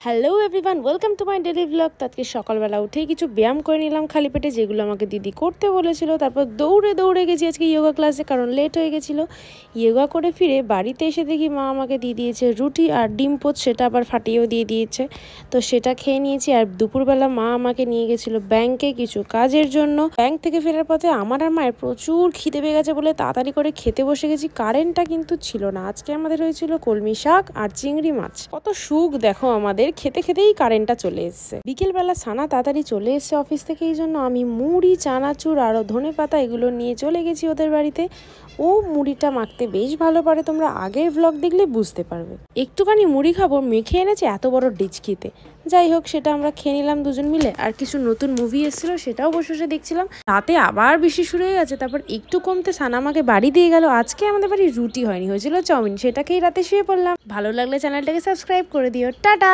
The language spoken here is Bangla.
Hello everyone, welcome to my daily blog. আজকে সকালবেলা উঠেই কিছু ব্যায়াম করে নিলাম খালি পেটে, যেগুলো আমাকে দিদি করতে বলেছিল। তারপর দৌড়ে দৌড়ে গেছি আজকে যোগা ক্লাসে, কারণ লেট হয়ে গেছিলো। যোগা করে ফিরে বাড়িতে এসে দেখি মা আমাকে দিয়ে দিয়েছে রুটি আর ডিম পোচ, সেটা আবার ফাটিয়েও দিয়ে দিয়েছে। তো সেটা খেয়ে নিয়েছি। আর দুপুরবেলা মা আমাকে নিয়ে গেছিলো ব্যাংকে কিছু কাজের জন্য। ব্যাংক থেকে ফেরার পথে আমার আর মায়ের প্রচুর খিদে পেয়ে গেছে বলে তাড়াতাড়ি করে খেতে বসে গেছি। কারেন্টটা কিন্তু ছিল না। আজকে আমাদের হয়েছিল কলমি শাক আর চিংড়ি মাছ। কত সুখ দেখো আমাদের, খেতে খেতেই কারেন্টটা চলে এসছে। বিকেলবেলা সানা তাড়াতাড়ি চলে এসছে অফিস থেকে, এই জন্য আমি মুড়ি, চানাচুর আরো ধনে পাতা এগুলো নিয়ে চলে গেছি ওদের বাড়িতে। ও মুড়িটা মাখতে বেশ ভালো পারে, তোমরা আগের ব্লগ দেখলে বুঝতে পারবে। একটুখানি মুড়ি খাবো মেখে এনেছে এত বড় ডিচকিতে। যাই হোক, সেটা আমরা খেয়ে নিলাম দুজন মিলে। আর কিছু নতুন মুভি এসেছিল, সেটাও বসে বসে দেখছিলাম। রাতে আবার বৃষ্টি শুরু হয়ে গেছে। তারপর একটু কমতে সানা আমাকে বাড়ি দিয়ে গেল। আজকে আমাদের বাড়ি রুটি হয়নি, হয়েছিল চাউমিন। সেটাকেই রাতে শুয়ে পড়লাম। ভালো লাগলে চ্যানেলটাকে সাবস্ক্রাইব করে দিও। টাটা।